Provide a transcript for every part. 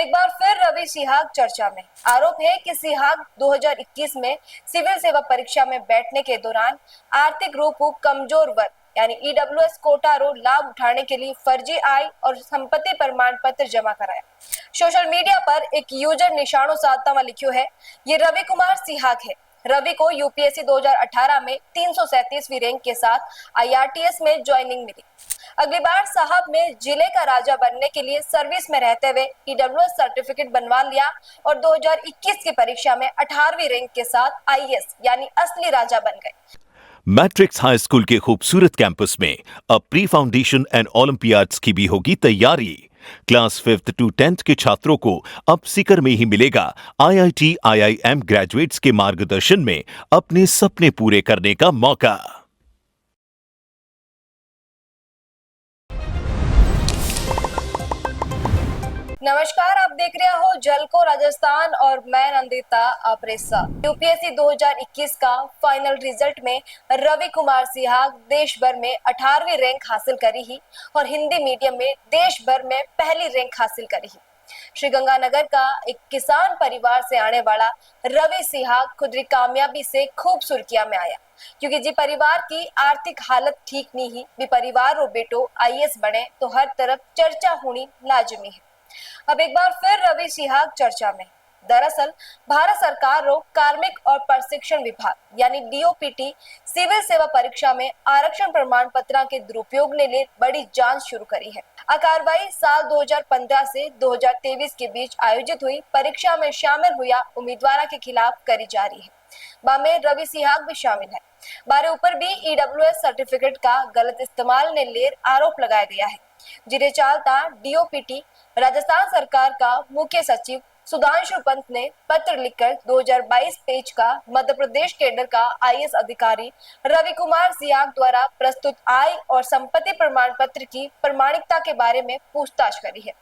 एक बार फिर रवि सिहाग चर्चा में। आरोप है कि सिहाग 2021 में सिविल सेवा परीक्षा में बैठने के दौरान आर्थिक रूप से कमजोर वर्ग यानी ईडब्ल्यूएस कोटा रो लाभ उठाने के लिए फर्जी आय और संपत्ति प्रमाण पत्र जमा कराया। सोशल मीडिया पर एक यूजर निशानों साधता हुआ लिखियो है, ये रवि कुमार सिहाग है। रवि को यूपीएससी 2018 में 337वीं रैंक के साथ आईआरटीएस में ज्वाइनिंग मिली। अगली बार साहब में जिले का राजा बनने के लिए सर्विस में रहते हुए ईडब्ल्यूएस सर्टिफिकेट बनवा लिया और 2021 की परीक्षा में 18वीं रैंक के साथ आईएएस यानी असली राजा बन गए। मैट्रिक्स हाई स्कूल के खूबसूरत कैंपस में अब प्री फाउंडेशन एंड ओलंपियाड्स की भी होगी तैयारी। क्लास 5th to 10th के छात्रों को अब सीकर में ही मिलेगा आईआईटी आईआईएम ग्रेजुएट्स के मार्गदर्शन में अपने सपने पूरे करने का मौका। नमस्कार, आप देख रहे हो जलको राजस्थान और मैं नंदिता आपरेसा। यूपीएससी 2021 का फाइनल रिजल्ट में रवि कुमार सिहाग देश भर में 18वीं रैंक हासिल करी ही और हिंदी मीडियम में देश भर में पहली रैंक हासिल करी ही। श्रीगंगानगर का एक किसान परिवार से आने वाला रवि सिहाग खुद की कामयाबी से खूब सुर्खियां में आया, क्योंकि जी परिवार की आर्थिक हालत ठीक नहीं ही, भी परिवार रो बेटो आईएएस बने तो हर तरफ चर्चा होनी लाजमी है। अब एक बार फिर रवि सिहाग चर्चा में। दरअसल भारत सरकार रो कार्मिक और प्रशिक्षण विभाग यानी डीओपीटी सिविल सेवा परीक्षा में आरक्षण प्रमाण पत्र के दुरुपयोग ने ले बड़ी जांच शुरू करी है। कार्रवाई साल 2015 से 2023 के बीच आयोजित हुई परीक्षा में शामिल हुआ उम्मीदवार के खिलाफ करी जा रही है। बामे रवि सिहाग भी शामिल है। बारे ऊपर भी ईडब्ल्यूएस सर्टिफिकेट का गलत इस्तेमाल ने ले आरोप लगाया गया है, जिन्हें चालता डीओपीटी राजस्थान सरकार का मुख्य सचिव सुधांशु पंत ने पत्र लिखकर 2022 पेज का मध्य प्रदेश केडर का आईएएस अधिकारी रवि कुमार सिहाग द्वारा प्रस्तुत आय और संपत्ति प्रमाण पत्र की प्रमाणिकता के बारे में पूछताछ करी है।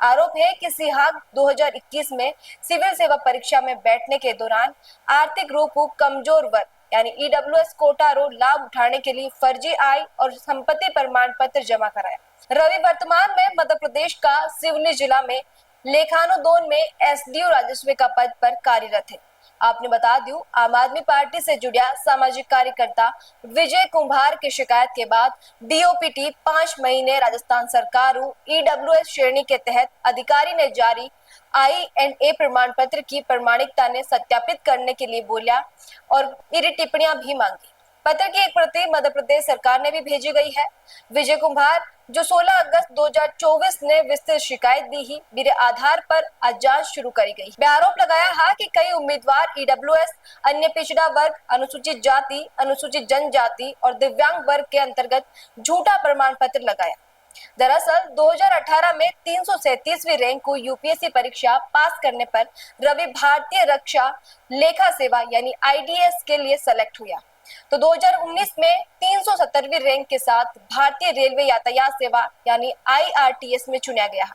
आरोप है कि सिहाग 2021 में सिविल सेवा परीक्षा में बैठने के दौरान आर्थिक रूप से कमजोर वर्ग यानी ईडब्ल्यूएस कोटा रो लाभ उठाने के लिए फर्जी आय और संपत्ति प्रमाण पत्र जमा कराया। रवि वर्तमान में मध्य प्रदेश का सिवनी जिला में लेखानुदान में एसडीओ राजस्व का पद पर कार्यरत है। आपने बता दूं, आम आदमी पार्टी से जुड़ा सामाजिक कार्यकर्ता विजय कुंभार की शिकायत के बाद डीओपीटी 5 महीने राजस्थान सरकार ईडब्ल्यूएस श्रेणी के तहत अधिकारी ने जारी आई&ए प्रमाण पत्र की प्रमाणिकता ने सत्यापित करने के लिए बोला और इरी टिप्पणियां भी मांगी। पत्र की एक प्रति मध्य प्रदेश सरकार ने भी भेजी गई है। विजय कुंभार जो 16 अगस्त 2024 ने विस्तृत शिकायत दी ही, मेरे आधार पर आज जांच शुरू करी गई। आरोप लगाया है कि कई उम्मीदवार ईडब्ल्यूएस, अन्य पिछड़ा वर्ग, अनुसूचित जाति, अनुसूचित जनजाति और दिव्यांग वर्ग के अंतर्गत झूठा प्रमाण पत्र लगाया। दरअसल 2018 में 337वीं रैंक को यूपीएससी परीक्षा पास करने पर रवि भारतीय रक्षा लेखा सेवा यानी आईडीएस के लिए सेलेक्ट हुआ, तो 2019 में 370वीं रैंक के साथ भारतीय रेलवे यातायात सेवा यानी आईआरटीएस में चुना गया।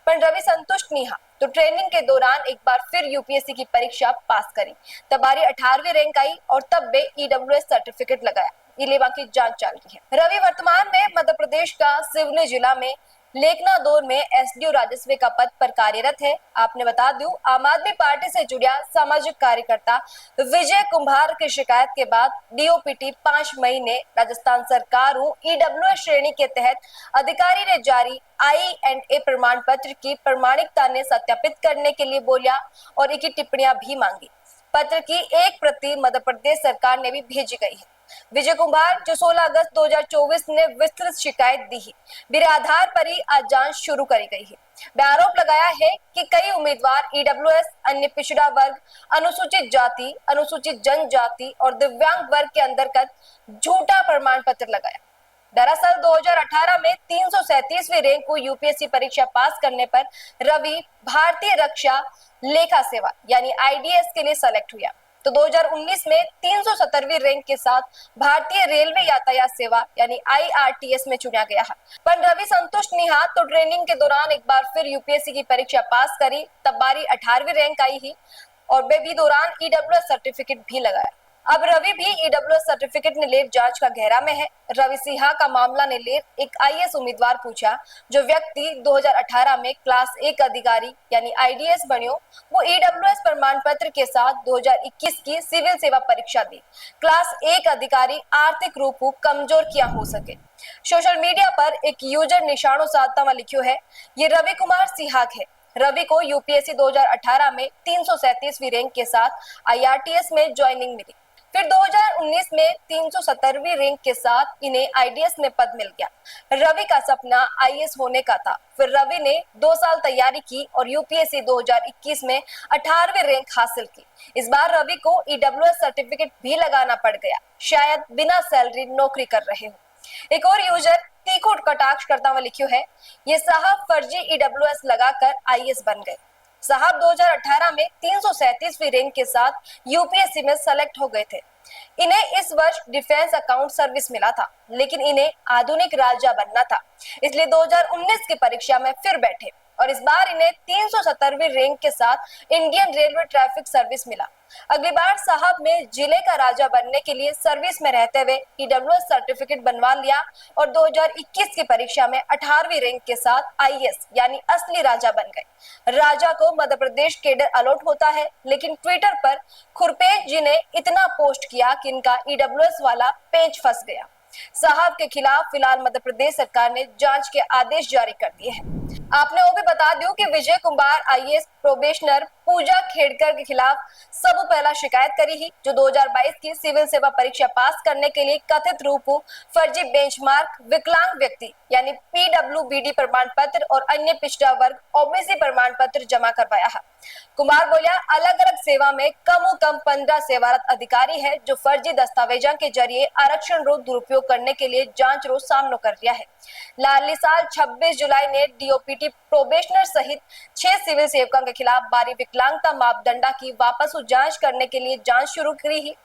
पर रवि संतुष्ट नहीं, तो ट्रेनिंग के दौरान एक बार फिर यूपीएससी की परीक्षा पास करी, तब बारी 18वीं रैंक आई और तब वे ईडब्ल्यूएस सर्टिफिकेट लगाया। इलेवा की जांच चल रही है। रवि वर्तमान में मध्य प्रदेश का सिवनी जिला में लेखनादौर में एसडीओ राजस्व का पद पर कार्यरत है। आपने बता दूं, आम आदमी पार्टी से जुड़ा सामाजिक कार्यकर्ता विजय कुंभार की शिकायत के बाद डीओपीटी 5 महीने राजस्थान सरकार ईडब्ल्यूएस श्रेणी के तहत अधिकारी ने जारी आई&ए प्रमाण पत्र की प्रमाणिकता ने सत्यापित करने के लिए बोला और इनकी टिप्पणियां भी मांगी। पत्र की एक प्रति मध्य प्रदेश सरकार ने भी भेजी गई है। विजय कुमार जो 16 अगस्त 2024 ने विस्तृत शिकायत दी है, मेरे आधार पर ही आज जांच शुरू करी गई है। आरोप लगाया है कि कई उम्मीदवार ईडब्ल्यूएस, अन्य पिछड़ा वर्ग, अनुसूचित जाति, अनुसूचित जनजाति और दिव्यांग वर्ग के अंतर्गत झूठा प्रमाण पत्र लगाया। दरअसल 2018 में 337वीं रैंक को यूपीएससी परीक्षा पास करने पर रवि भारतीय रक्षा लेखा सेवा यानी आईडीएस के लिए सेलेक्ट हुआ, तो 2019 में 370वीं रैंक के साथ भारतीय रेलवे यातायात सेवा यानी आईआरटीएस में चुना गया है। पर रवि संतुष्ट नहीं, तो ट्रेनिंग के दौरान एक बार फिर यूपीएससी की परीक्षा पास करी, तब बारी 18वीं रैंक आई ही और वे भी दौरान ईडब्ल्यूएस सर्टिफिकेट भी लगाया। अब रवि भी ईडब्ल्यूएस सर्टिफिकेट नीलेर जांच का घेरा में है। रवि सिन्हा का मामला नीलेर एक आईएएस उम्मीदवार पूछा। जो व्यक्ति 2018 में क्लास 1 अधिकारी यानी आईडीएस बन्यो, वो ईडब्ल्यूएस प्रमाण पत्र के साथ 2021 की सिविल सेवा परीक्षा दी। क्लास 1 अधिकारी आर्थिक रूप कमजोर किया हो सके। सोशल मीडिया पर एक यूजर निशानों साधता हुआ लिखो है, ये रवि कुमार सिहाग है। रवि को यूपीएससी 2018 में 337वीं रैंक के साथ आईआरटीएस में ज्वाइनिंग मिली। फिर 2019 में 370वीं रैंक के साथ इन्हें आईडीएस में पद मिल गया। रवि का सपना आईएएस होने का था। फिर रवि ने 2 साल तैयारी की और यूपीएससी 2021 में 18वीं रैंक हासिल की। इस बार रवि को ईडब्ल्यूएस सर्टिफिकेट भी लगाना पड़ गया, शायद बिना सैलरी नौकरी कर रहे हो। एक और यूजर तीखो कटाक्ष करता हुआ लिखो है, ये साहब फर्जी ईडब्ल्यूएस लगाकर आईएएस बन गए। साहब 2018 में 337वीं रैंक के साथ यूपीएससी में सेलेक्ट हो गए थे। इन्हें इस वर्ष डिफेंस अकाउंट सर्विस मिला था, लेकिन इन्हें आधुनिक राजा बनना था, इसलिए 2019 की परीक्षा में फिर बैठे और इस बार इन्हें 370वीं रैंक के साथ इंडियन रेलवे ट्रैफिक सर्विस मिला। अगली बार साहब में जिले का राजा बनने के लिए सर्विस में रहते हुए ईडब्ल्यूएस सर्टिफिकेट बनवा लिया और 2021 की परीक्षा में 18वीं रैंक के साथ आईएएस यानी असली राजा बन गए। राजा को मध्य प्रदेश कैडर अलॉट होता है, लेकिन ट्विटर पर खुरपेश जी ने इतना पोस्ट किया कि इनका ईडब्ल्यूएस वाला पेज फंस गया। साहब के खिलाफ फिलहाल मध्य प्रदेश सरकार ने जांच के आदेश जारी कर दिए हैं। आपने वो भी बता दूं कि विजय कुमार आईएएस प्रोबेशनर पूजा खेड़कर के खिलाफ सब पहला शिकायत करी ही, जो 2022 की सिविल सेवा परीक्षा पास करने के लिए कथित रूप फर्जी बेंचमार्क विकलांग व्यक्ति यानी पीडब्ल्यूबीडी प्रमाण पत्र और अन्य पिछड़ा वर्ग ओबीसी प्रमाण पत्र जमा करवाया है। कुमार बोलिया अलग अलग सेवा में कम 15 सेवारत अधिकारी है, जो फर्जी दस्तावेजा के जरिए आरक्षण रो दुरुपयोग करने के लिए जांच रो सामना कर रहा है। लाली साल 26 जुलाई ने डीओपीटी प्रोबेशनर सहित 6 सिविल सेवकों के खिलाफ बारी विकलांगता मापदंडा की वापस जांच करने के लिए जांच शुरू करी ही।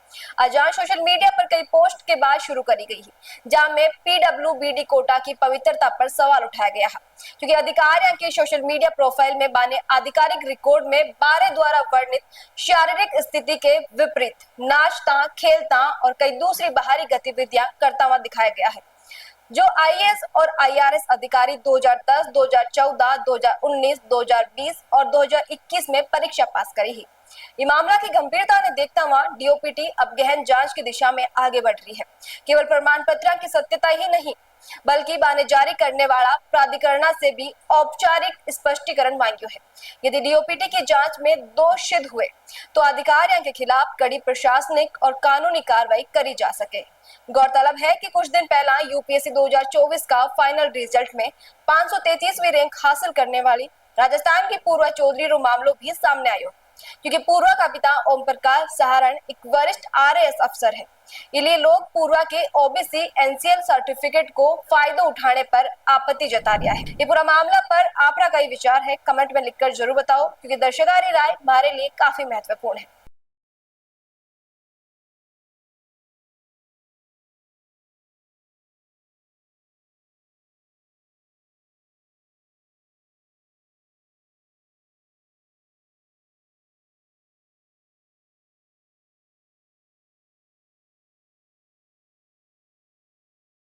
जांच सोशल मीडिया पर कई पोस्ट के बाद शुरू करी गई है, जहां में पीडब्ल्यूबीडी कोटा की पवित्रता पर सवाल उठाया गया है, क्योंकि अधिकारियों के सोशल मीडिया प्रोफाइल में बने आधिकारिक रिकॉर्ड में बारे द्वारा वर्णित शारीरिक स्थिति के विपरीत नाचता, खेलता और कई दूसरी बाहरी गतिविधियां करता हुआ दिखाया गया है। जो आईएएस और आईआरएस अधिकारी 2010, 2014, 2019, 2020 और 2021 में परीक्षा पास करी ही। ये मामला की गंभीरता ने देखता हुआ डीओपीटी अब गहन जांच की दिशा में आगे बढ़ रही है। केवल प्रमाण पत्र की सत्यता ही नहीं, बल्कि बाने जारी करने वाला प्राधिकरण से भी औपचारिक स्पष्टीकरण मांग्यो है। यदि डीओपीटी की जांच में दोष सिद्ध हुए तो अधिकारियों के खिलाफ कड़ी प्रशासनिक और कानूनी कार्रवाई करी जा सके। गौरतलब है कि कुछ दिन पहला यूपीएससी 2024 का फाइनल रिजल्ट में 533वीं रैंक हासिल करने वाली राजस्थान की पूर्वा चौधरी रो मामलो भी सामने आयो, क्योंकि पूर्वा का पिता ओम प्रकाश सहारण एक वरिष्ठ आरएएस अफसर है। इसलिए लोग पूर्वा के ओबीसी एनसीएल सर्टिफिकेट को फायदा उठाने पर आपत्ति जता रहा है। ये पूरा मामला पर आपका कई विचार है, कमेंट में लिखकर जरूर बताओ, क्योंकि दर्शकों की राय हमारे लिए काफी महत्वपूर्ण है।